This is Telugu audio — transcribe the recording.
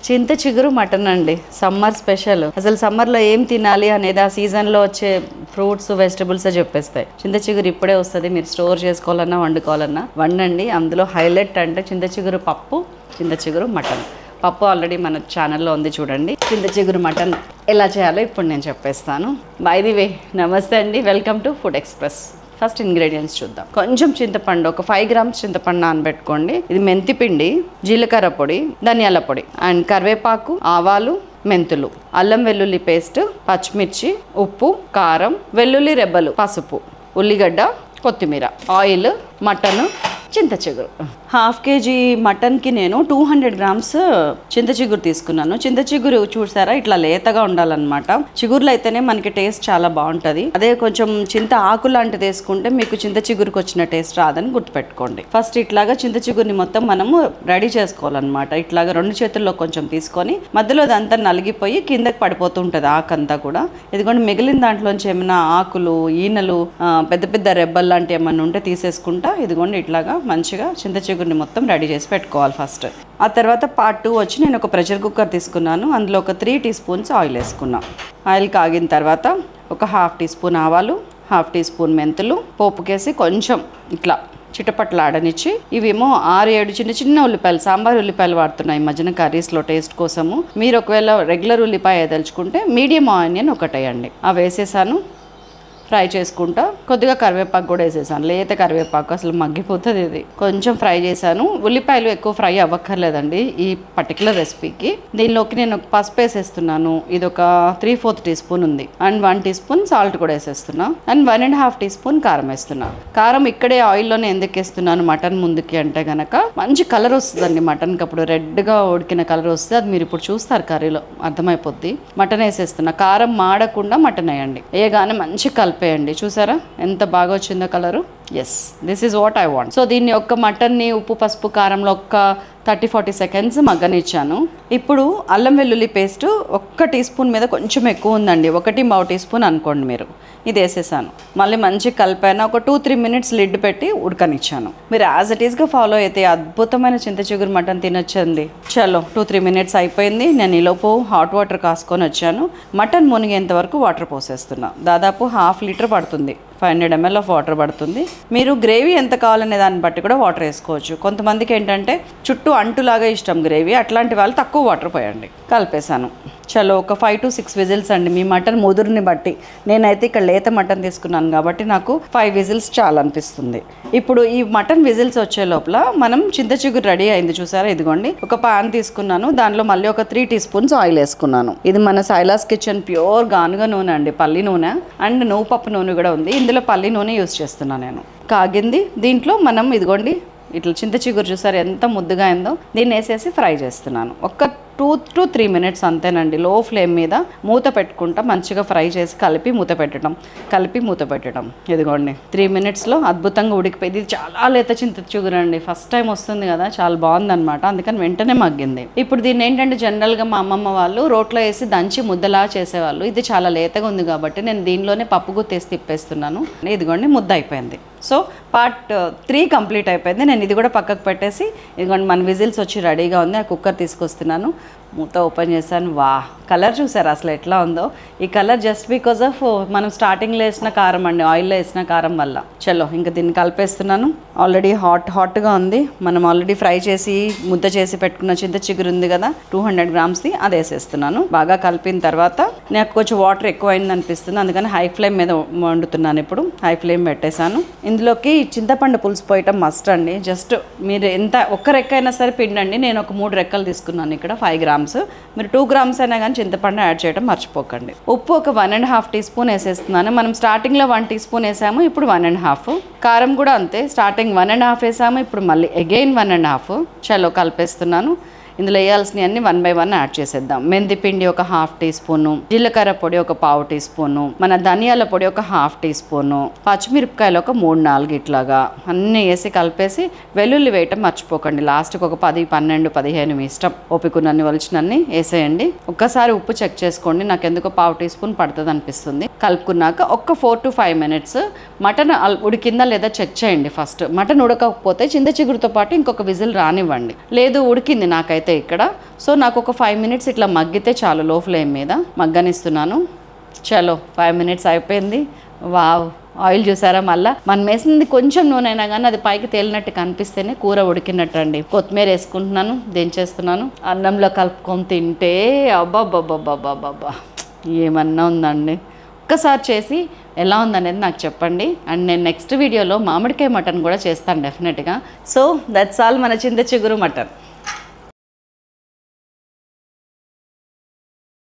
చింత చిగురు మటన్ అండి, సమ్మర్ స్పెషల్. అసలు సమ్మర్లో ఏం తినాలి అనేది ఆ సీజన్లో వచ్చే ఫ్రూట్స్ వెజిటబుల్స్ చెప్పేస్తాయి. చింత చిగురు ఇప్పుడే వస్తుంది, మీరు స్టోర్ చేసుకోవాలన్నా వండుకోవాలన్నా వండండి. అందులో హైలైట్ అంటే చింత చిగురు పప్పు, చింత చిగురు మటన్. పప్పు ఆల్రెడీ మన ఛానల్లో ఉంది చూడండి. చింత చిగురు మటన్ ఎలా చేయాలో ఇప్పుడు నేను చెప్పేస్తాను. బై ది వే, నమస్తే అండి, welcome to food express. First ingredients చూద్దాం. కొంచెం చింతపండు, ఒక 5 grams చింతపండు నానబెట్టుకోండి. ఇది మెంతి పిండి, జీలకర్ర పొడి, ధనియాల పొడి అండ్ కరివేపాకు, ఆవాలు, మెంతులు, అల్లం వెల్లుల్లి పేస్ట్, పచ్చిమిర్చి, ఉప్పు, కారం, వెల్లుల్లి రెబ్బలు, పసుపు, ఉల్లిగడ్డ, కొత్తిమీర, ఆయిల్, మటన్, చింత చిగురు. 1/2 kg మటన్కి నేను 200 grams చింత చిగురు తీసుకున్నాను. చింత చిగురు చూసారా, ఇట్లా లేతగా ఉండాలన్నమాట. చిగురులు అయితేనే మనకి టేస్ట్ చాలా బాగుంటుంది. అదే కొంచెం చింత ఆకు లాంటిది వేసుకుంటే మీకు చింత చిగురుకి వచ్చిన టేస్ట్ రాదని గుర్తుపెట్టుకోండి. ఫస్ట్ ఇట్లాగా చింత చిగురిని మొత్తం మనము రెడీ చేసుకోవాలన్నమాట. ఇట్లాగా 2 చేతుల్లో కొంచెం తీసుకొని మధ్యలో అదంతా నలిగిపోయి కిందకి పడిపోతుంటుంది ఆకంతా కూడా. ఇదిగోండి, మిగిలిన దాంట్లోంచి ఏమైనా ఆకులు, ఈనెలు, పెద్ద పెద్ద రెబ్బలు లాంటివి ఏమన్నా ఉంటే తీసేసుకుంటా. ఇదిగోండి ఇట్లాగా మంచిగా చింత చిగురిని మొత్తం రెడీ చేసి పెట్టుకోవాలి ఫస్ట్. ఆ తర్వాత పార్ట్ 2 వచ్చి నేను ఒక ప్రెషర్ కుక్కర్ తీసుకున్నాను. అందులో ఒక 3 teaspoons ఆయిల్ వేసుకున్నా. ఆయిల్ కాగిన తర్వాత ఒక 1/2 teaspoon ఆవాలు, 1/2 teaspoon మెంతులు పోపుకేసి కొంచెం ఇట్లా చిటపట్లాడనిచ్చి, ఇవేమో 6-7 చిన్న చిన్న ఉల్లిపాయలు, సాంబార్ ఉల్లిపాయలు వాడుతున్నాయి ఈ మధ్యన కర్రీస్లో టేస్ట్ కోసము. మీరు ఒకవేళ రెగ్యులర్ ఉల్లిపాయ వేదలుచుకుంటే మీడియం ఆనియన్ ఒకటేయండి. అవి వేసేసాను. ఫ్రై చేసుకుంటా. కొద్దిగా కరివేపాకు కూడా వేసేసాను, లేత కరివేపాకు, అసలు మగ్గిపోతుంది ఇది. కొంచెం ఫ్రై చేశాను. ఉల్లిపాయలు ఎక్కువ ఫ్రై అవ్వక్కర్లేదండి ఈ పర్టికులర్ రెసిపీకి. దీనిలోకి నేను పసుపు వేసేస్తున్నాను. ఇది ఒక 3/4 teaspoon ఉంది. అండ్ 1 teaspoon సాల్ట్ కూడా వేసేస్తున్నా. అండ్ 1.5 teaspoon కారం వేస్తున్నా. కారం ఇక్కడే ఆయిల్లోనే ఎందుకు వేస్తున్నాను మటన్ ముందుకి అంటే గనక మంచి కలర్ వస్తుందండి మటన్కి. అప్పుడు రెడ్గా ఉడికిన కలర్ వస్తుంది. అది మీరు ఇప్పుడు చూస్తారు కర్రీలో అర్థమైపోద్ది. మటన్ వేసేస్తున్నా. కారం మాడకుండా మటన్ వేయండి. వేయగానే మంచి కలిపేయండి. చూసారా ఎంత బాగా వచ్చిందో colour. Yes, this is what I want. So దీన్ని ఒక్క మటన్ని ఉప్పు పసుపు కారంలో ఒక్క 30-40 seconds మగ్గనిచ్చాను. ఇప్పుడు అల్లం వెల్లుల్లి పేస్ట్ 1 teaspoon మీద కొంచెం ఎక్కువ ఉందండి, 1.5 teaspoon అనుకోండి మీరు. ఇది వేసేసాను. మళ్ళీ మంచి కలిపాను. ఒక 2-3 minutes లిడ్ పెట్టి ఉడకనిచ్చాను. మీరు యాజ్ ఇట్ ఈస్గా ఫాలో అయితే అద్భుతమైన చింత చిగురు మటన్ తినొచ్చండి. చలో 2-3 minutes అయిపోయింది. నేను ఈలోపు హాట్ వాటర్ కాసుకొని వచ్చాను. మటన్ మునిగేంత వరకు వాటర్ పోసేస్తున్నా. దాదాపు 1/2 liter పడుతుంది, 500 ml ఆఫ్ వాటర్ పడుతుంది. మీరు గ్రేవీ ఎంత కావాలనే దాన్ని బట్టి కూడా వాటర్ వేసుకోవచ్చు. కొంతమందికి ఏంటంటే చుట్టూ అంటులాగా ఇష్టం గ్రేవీ, అట్లాంటి వాళ్ళు తక్కువ వాటర్ పోయండి. కలిపేశాను. చలో ఒక 5 to 6 whistles అండి, మీ మటన్ ముదురుని బట్టి. నేనైతే ఇక్కడ లేత మటన్ తీసుకున్నాను కాబట్టి నాకు 5 whistles చాలా అనిపిస్తుంది. ఇప్పుడు ఈ మటన్ విజిల్స్ వచ్చే లోపల మనం చింత చిగురు రెడీ అయింది చూసారా. ఇదిగోండి, ఒక పాన్ తీసుకున్నాను. దానిలో మళ్ళీ ఒక 3 teaspoons ఆయిల్ వేసుకున్నాను. ఇది మన సైలాస్ కిచెన్ ప్యూర్ గానుగ నూనె అండి, పల్లి నూనె అండ్ నువ్వు పప్పు నూనె కూడా ఉంది. ఇందులో పల్లి నూనె యూజ్ చేస్తున్నాను నేను. కాగింది. దీంట్లో మనం ఇదిగోండి ఇట్లా చింత చిగురు చూసారు ఎంత ముద్దుగా అయిందో. దీన్ని వేసేసి ఫ్రై చేస్తున్నాను. ఒక 2 to 3 minutes అంతేనండి. లో ఫ్లేమ్ మీద మూత పెట్టుకుంటా మంచిగా ఫ్రై చేసి కలిపి మూత పెట్టడం. ఇదిగోండి 3 minutesలో అద్భుతంగా ఉడికిపోయింది. ఇది చాలా లేత చింత చిగురు అండి, ఫస్ట్ టైం వస్తుంది కదా, చాలా బాగుందన్నమాట. అందుకని వెంటనే మగ్గింది. ఇప్పుడు దీన్ని ఏంటంటే జనరల్గా మా అమ్మమ్మ వాళ్ళు రోట్లో వేసి దంచి ముద్దలా చేసేవాళ్ళు. ఇది చాలా లేతగా ఉంది కాబట్టి నేను దీనిలోనే పప్పు గుత్తేసి తిప్పేస్తున్నాను. ఇదిగోండి ముద్ద అయిపోయింది. సో పార్ట్ 3 కంప్లీట్ అయిపోయింది. నేను ఇది కూడా పక్కకు పెట్టేసి ఇదిగోండి మన విజిల్స్ వచ్చి రెడీగా ఉంది. ఆ కుక్కర్ తీసుకొస్తున్నాను. మూత ఓపెన్ చేశాను. వా, కలర్ చూసారు అసలు ఎట్లా ఉందో. ఈ కలర్ జస్ట్ బికాజ్ ఆఫ్ మనం స్టార్టింగ్లో వేసిన కారం అండి, ఆయిల్లో వేసిన కారం వల్ల. చలో ఇంకా దీన్ని కలిపేస్తున్నాను. ఆల్రెడీ హాట్గా ఉంది. మనం ఆల్రెడీ ఫ్రై చేసి ముద్ద చేసి పెట్టుకున్న చింత చిగురు ఉంది కదా, 200 grams, అది వేసేస్తున్నాను. బాగా కలిపిన తర్వాత నాకు కొంచెం వాటర్ ఎక్కువ అయింది అనిపిస్తుంది, అందుకని హై ఫ్లేమ్ మీద వండుతున్నాను. ఇప్పుడు హై ఫ్లేమ్ పెట్టేశాను. ఇందులోకి చింతపండు పులుసు పోయటం మస్ట్ అండి. జస్ట్ మీరు ఎంత ఒక్క రెక్క అయినా సరే పిండండి. నేను ఒక 3 రెక్కలు తీసుకున్నాను ఇక్కడ, 5 grams. మీరు 2 grams అయినా కానీ చింతపండు యాడ్ చేయడం మర్చిపోకండి. ఉప్పు ఒక 1.5 teaspoon వేసేస్తున్నాను. మనం స్టార్టింగ్లో 1 teaspoon వేసాము, ఇప్పుడు 1.5. కారం కూడా అంతే, స్టార్టింగ్ 1.5 వేసాము, ఇప్పుడు మళ్ళీ అగైన్ 1.5. చలో కలిపేస్తున్నాను. ఇందులో వేయాల్సినవి అన్ని 1 by 1 యాడ్ చేసేద్దాం. మెంతి పిండి ఒక 1/2 teaspoon, జీలకర్ర పొడి ఒక 1/4 teaspoon, మన ధనియాల పొడి ఒక 1/2 teaspoon, పచ్చిమిరపకాయలు ఒక 3-4 ఇట్లాగా అన్నీ వేసి కలిపేసి వెల్లుల్లి వేయటం మర్చిపోకండి. లాస్ట్కి ఒక 10, 12, 15 మీ ఇష్టం, ఓపికనన్ని వలిచినన్ని వేసేయండి. ఒక్కసారి ఉప్పు చెక్ చేసుకోండి. నాకు ఎందుకో 1/2 teaspoon పడుతుంది అనిపిస్తుంది. కలుపుకున్నాక ఒక 4 to 5 minutes మటన్ ఉడికిందా లేదా చెక్ చేయండి. ఫస్ట్ మటన్ ఉడకకపోతే చింత చిగురుతో పాటు ఇంకొక విజిల్ రానివ్వండి. లేదు ఉడికింది నాకైతే అయితే ఇక్కడ. సో నాకు ఒక 5 మినిట్స్ ఇట్లా మగ్గితే చాలు, లో ఫ్లేమ్ మీద మగ్గనిస్తున్నాను. చలో 5 మినిట్స్ అయిపోయింది. వావ్, ఆయిల్ చూసారా మళ్ళీ మనం వేసింది కొంచెం నూనె అయినా కానీ అది పైకి తేలినట్టు కనిపిస్తేనే కూర ఉడికినట్టు అండి. కొత్తిమీర వేసుకుంటున్నాను, దించేస్తున్నాను. అన్నంలో కలుపుకొని తింటే అబ్బాబ్బాబ్బాబ్బాబ్బా ఏమన్నా ఉందండి. ఒక్కసారి చేసి ఎలా ఉందనేది నాకు చెప్పండి. అండ్ నేను నెక్స్ట్ వీడియోలో మామిడికాయ మటన్ కూడా చేస్తాను డెఫినెట్గా. సో దట్స్ ఆల్ మన చింత చిగురు మటన్.